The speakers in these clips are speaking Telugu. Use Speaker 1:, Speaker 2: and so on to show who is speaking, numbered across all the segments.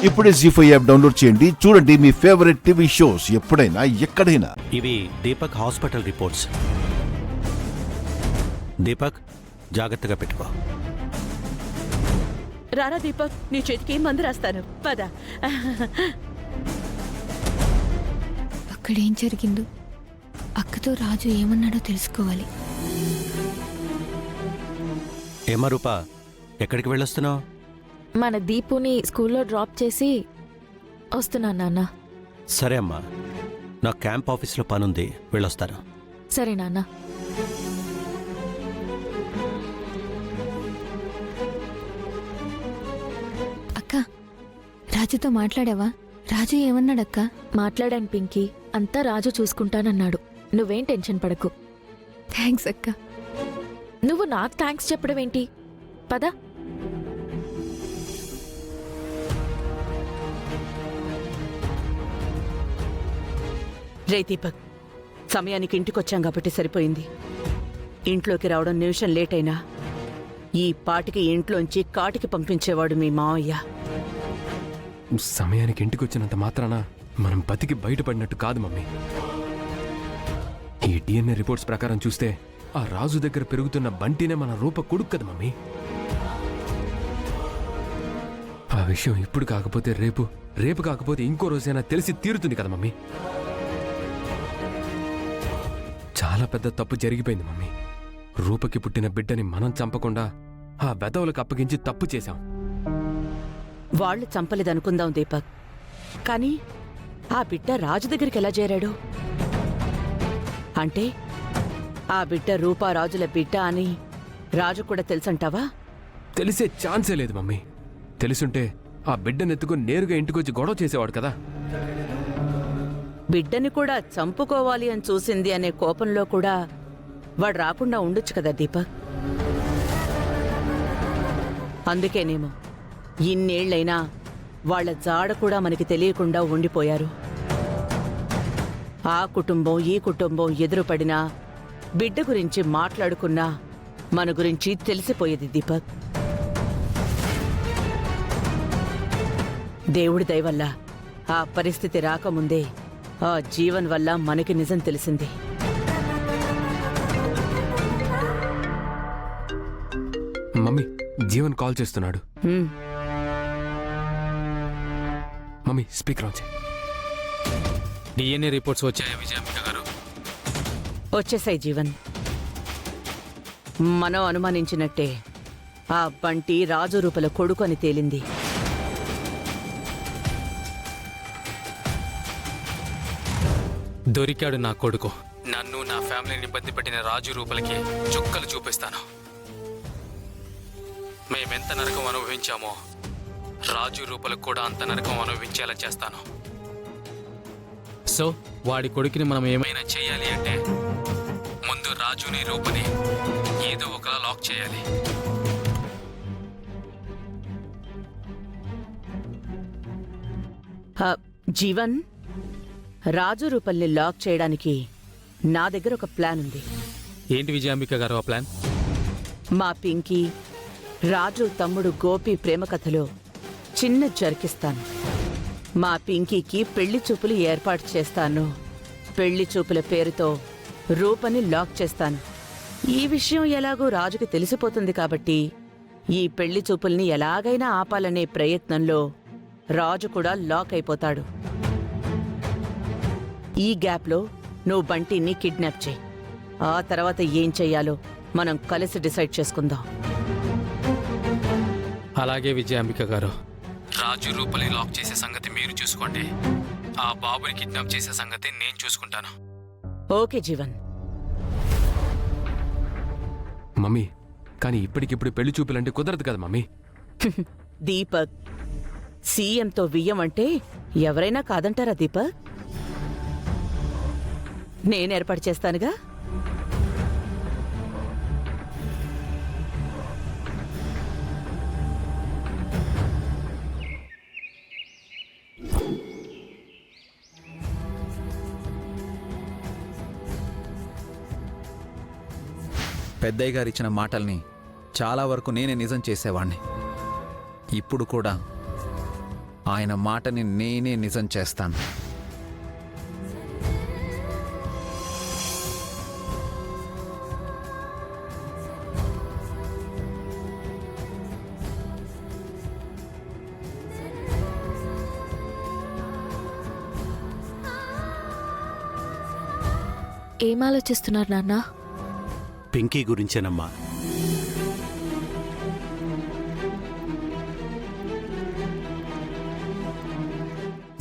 Speaker 1: ఇప్పుడే జీ5 యాప్ డౌన్లోడ్ చేయండి. చూడండి మీ ఫేవరెట్ టీవీ షోస్ ఎప్పుడైనా ఎక్కడైనా.
Speaker 2: ఇవి దీపక్ హాస్పిటల్ రిపోర్ట్స్. దీపక్, జాగ్రత్తగా పెట్టుకో.
Speaker 3: రారా దీపక్, నీ చేతికి మందు రాస్తాను, పద.
Speaker 4: అక్కడేం జరిగిందో, అక్కతో రాజు ఏమన్నాడో తెలుసుకోవాలి.
Speaker 2: ఏమా రూపా, ఎక్కడికి వెళ్ళొస్తున్నావు?
Speaker 5: మన దీపుని స్కూల్లో డ్రాప్ చేసి వస్తున్నాను నాన్న.
Speaker 2: సరే అమ్మా, నా క్యాంప్ ఆఫీస్లో పనుంది, వెళ్ళొస్తాను.
Speaker 5: సరే నాన్న.
Speaker 4: అక్క, రాజుతో మాట్లాడావా? రాజు ఏమన్నాడక్క?
Speaker 5: మాట్లాడాను పింకీ, అంతా రాజు చూసుకుంటానన్నాడు. నువ్వేం టెన్షన్ పడకు.
Speaker 4: థ్యాంక్స్ అక్క.
Speaker 5: నువ్వు నాకు థ్యాంక్స్ చెప్పడం ఏంటి? పద.
Speaker 3: రే దీపక్, సమయానికి ఇంటికొచ్చాం కాబట్టి సరిపోయింది. ఇంట్లోకి రావడం నిమిషం లేట్ అయినా ఈ పాటికి ఇంట్లోంచి కాటికి పంపించేవాడు మీ మావయ్య.
Speaker 6: సమయానికి ఇంటికి వచ్చినంత మాత్రాన మనం బతికి బయటపడినట్టు కాదు మమ్మీ. ఈ డిఎన్ఏ రిపోర్ట్స్ ప్రకారం చూస్తే ఆ రాజు దగ్గర పెరుగుతున్న బంటినే మన రూప కొడుకు కదా మమ్మీ. ఆ విషయం ఇప్పుడు కాకపోతే రేపు, రేపు కాకపోతే ఇంకో రోజైనా తెలిసి తీరుతుంది కదా మమ్మీ. చాలా పెద్ద తప్పు జరిగిపోయింది మమ్మీ. రూపకి పుట్టిన బిడ్డని మనం చంపకుండా ఆ వెధవులకు అప్పగించి తప్పు చేశాం.
Speaker 3: వాళ్ళు చంపలేదనుకుందాం దీపక్, కానీ ఆ బిడ్డ రాజు దగ్గరికి ఎలా చేరాడు? అంటే ఆ బిడ్డ రూపారాజుల బిడ్డ అని రాజు కూడా తెలుసంటావా?
Speaker 6: తెలిసే ఛాన్సే లేదు మమ్మీ. తెలుసుంటే ఆ బిడ్డనెత్తుకుని నేరుగా ఇంటికొచ్చి గొడవ చేసేవాడు కదా.
Speaker 3: బిడ్డని కూడా చంపుకోవాలి అని చూసింది అనే కోపంలో కూడా వాడు రాకుండా ఉండొచ్చు కదా దీపక్. అందుకేనేమో ఇన్నేళ్లైనా వాళ్ల జాడ కూడా మనకి తెలియకుండా ఉండిపోయారు. ఆ కుటుంబం ఈ కుటుంబం ఎదురుపడినా, బిడ్డ గురించి మాట్లాడుకున్నా మన గురించి తెలిసిపోయేది దీపక్. దేవుడి దయ వల్ల ఆ పరిస్థితి రాకముందే ఆ జీవన్ వల్ల మనకి నిజం తెలిసింది.
Speaker 6: మమ్మీ, జీవన్ కాల్ చేస్తున్నాడు. మమ్మీ, స్పీకర్ ఆన్ చేయి.
Speaker 7: డిఎన్ఏ రిపోర్ట్స్ వచ్చాయా విజయాంబిక గారు?
Speaker 3: వచ్చేసాయి జీవన్. మనం అనుమానించినట్టే ఆ బంటి రాజు రూపల కొడుకు అని తేలింది.
Speaker 7: దొరికాడు నా కొడుకు. నన్ను నా ఫ్యామిలీని ఇబ్బంది పెట్టిన రాజు రూపలకి చుక్కలు చూపిస్తాను. మేమెంత నరకం అనుభవించామో రాజు రూపలకు కూడా అంత నరకం అనుభవించేలా చేస్తాను. సో వాడి కొడుకుని మనం ఏమైనా చేయాలి అంటే ముందు రాజుని రూపని ఏదో ఒకలా లాక్ చేయాలి.
Speaker 3: జీవన్, రాజు రూపల్ని లాక్ చేయడానికి నా దగ్గర ఒక ప్లాన్ ఉంది.
Speaker 7: ఏంటి విజయాంబిక గారు ఆ ప్లాన్?
Speaker 3: మా పింకీ, రాజు తమ్ముడు గోపి ప్రేమ కథలో చిన్న జరికిస్తాను. మా పింకీకి పెళ్లి చూపులు ఏర్పాటు చేస్తాను. పెళ్లి చూపుల పేరుతో రూపని లాక్ చేస్తాను. ఈ విషయం ఎలాగో రాజుకి తెలిసిపోతుంది కాబట్టి ఈ పెళ్లి చూపుల్ని ఎలాగైనా ఆపాలనే ప్రయత్నంలో రాజు కూడా లాక్ అయిపోతాడు. ఈ గ్యాప్లో నువ్వు బంటిని కిడ్నాప్ చేయి. ఆ తర్వాత ఏం చెయ్యాలో మనం కలిసి డిసైడ్ చేసుకుందాం.
Speaker 7: అలాగే విజయాంబిక గారు, రాజు రూపల్ని లాక్ చేసే సంగతి మీరు చూసుకోండి. ఆ బాబుని కిడ్నాప్ చేసే సంగతి నేను చూసుకుంటాను.
Speaker 3: ఓకే జీవన్.
Speaker 6: మమ్మీ, కానీ ఇప్పటికిప్పుడు పెళ్లి చూపులంటే కుదరదు కదా మమ్మీ.
Speaker 3: దీపక్, సీఎంతో వియ్యం అంటే ఎవరైనా కాదంటారా దీపక్? నేను ఏర్పాటు చేస్తానుగా.
Speaker 8: పెద్దయ్య గారు ఇచ్చిన మాటల్ని చాలా వరకు నేనే నిజం చేసేవాణ్ణి. ఇప్పుడు కూడా ఆయన మాటని నేనే నిజం చేస్తాను.
Speaker 5: ఏం ఆలోచిస్తున్నారు నాన్న?
Speaker 2: పింకీ గురించేనమ్మా.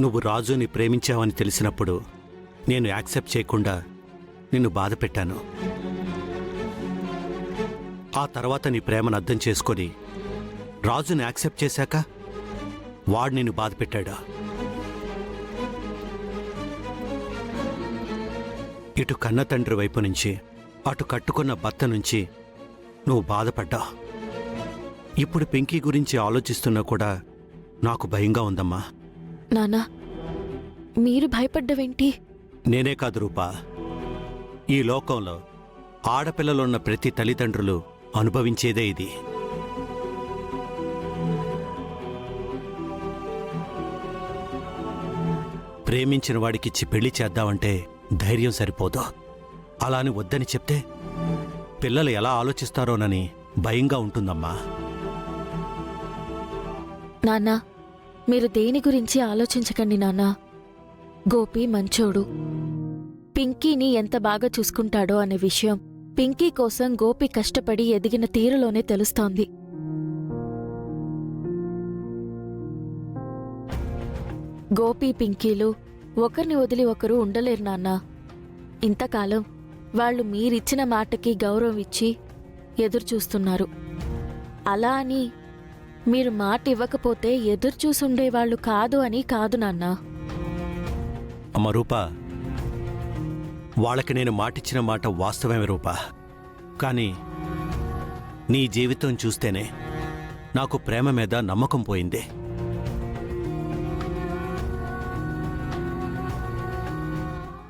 Speaker 2: నువ్వు రాజుని ప్రేమించావని తెలిసినప్పుడు నేను యాక్సెప్ట్ చేయకుండా నిన్ను బాధ పెట్టాను. ఆ తర్వాత నీ ప్రేమను అర్థం చేసుకొని రాజుని యాక్సెప్ట్ చేశాక వాడు నిన్ను బాధ పెట్టాడా? ఇటు కన్న తండ్రి వైపు నుంచి అటు కట్టుకున్న భర్త నుంచి నువ్వు బాధపడ్డా. ఇప్పుడు పింకీ గురించి ఆలోచిస్తున్నా కూడా నాకు భయంగా ఉందమ్మా.
Speaker 5: నాన్న, మీరు భయపడ్డవేంటి?
Speaker 2: నేనే కాదు రూపా, ఈ లోకంలో ఆడపిల్లలున్న ప్రతి తల్లిదండ్రులు అనుభవించేదే ఇది. ప్రేమించిన వాడికిచ్చి పెళ్లి చేద్దామంటే ధైర్యం సరిపోదు. అలా అని వద్దని చెప్తే పిల్లలు ఎలా ఆలోచిస్తారోనని భయంగా ఉంటుందమ్మా.
Speaker 5: నాన్న, మీరు దేని గురించి ఆలోచించకండి నాన్న. గోపి మంచోడు. పింకీని ఎంత బాగా చూసుకుంటాడో అనే విషయం పింకీ కోసం గోపి కష్టపడి ఎదిగిన తీరులోనే తెలుస్తోంది. గోపి పింకీలు ఒకరిని వదిలి ఒకరు ఉండలేరు నాన్న. ఇంతకాలం వాళ్ళు మీరిచ్చిన మాటకి గౌరవం ఇచ్చి ఎదురుచూస్తున్నారు. అలా అని మీరు మాట ఇవ్వకపోతే ఎదురుచూసుండేవాళ్లు కాదు అని కాదు నాన్న.
Speaker 2: అమ్మ రూపా, వాళ్ళకి నేను మాటిచ్చిన మాట వాస్తవమే రూపా. కానీ నీ జీవితం చూస్తేనే నాకు ప్రేమ మీద నమ్మకం పోయింది.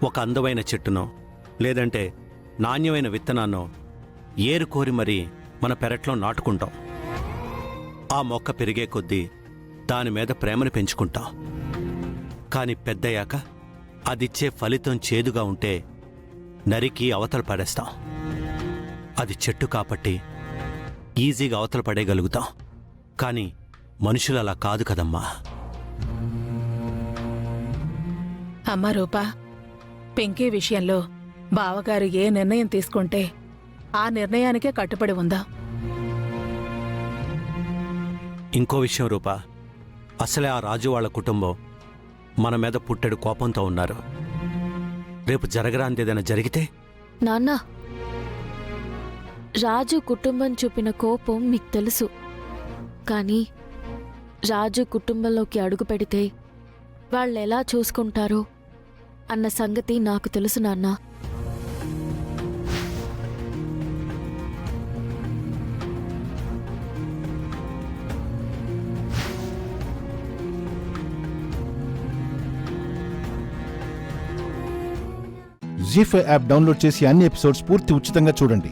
Speaker 2: ఒక అందమైన చెట్టునో లేదంటే నాణ్యమైన విత్తనాన్నో ఏరుకోరి మరీ మన పెరట్లో నాటుకుంటాం. ఆ మొక్క పెరిగే కొద్దీ దాని మీద ప్రేమను పెంచుకుంటాం. కాని పెద్దయ్యాక అదిచ్చే ఫలితం చేదుగా ఉంటే నరికి అవతల పడేస్తాం. అది చెట్టు కాబట్టి ఈజీగా అవతల పడేయగలుగుతాం. కానీ మనుషులు అలా కాదు కదమ్మా.
Speaker 3: అమ్మా రూపా, పింకీ విషయంలో బావగారు ఏ నిర్ణయం తీసుకుంటే ఆ నిర్ణయానికే కట్టుబడి ఉందా?
Speaker 2: ఇంకో విషయం రూపా, అసలే ఆ రాజు వాళ్ళ కుటుంబం మన మీద పుట్టెడు కోపంతో ఉన్నారు. రేపు జరగరాందేదైనా జరిగితే?
Speaker 5: నాన్న, రాజు కుటుంబం చూపిన కోపం మీకు తెలుసు. కానీ రాజు కుటుంబంలోకి అడుగు పెడితే వాళ్ళెలా చూసుకుంటారో అన్న సంగతి నాకు తెలుసు నాన్న.
Speaker 1: జీ5 యాప్ డౌన్లోడ్ చేసి అన్ని ఎపిసోడ్స్ పూర్తి ఉచితంగా చూడండి.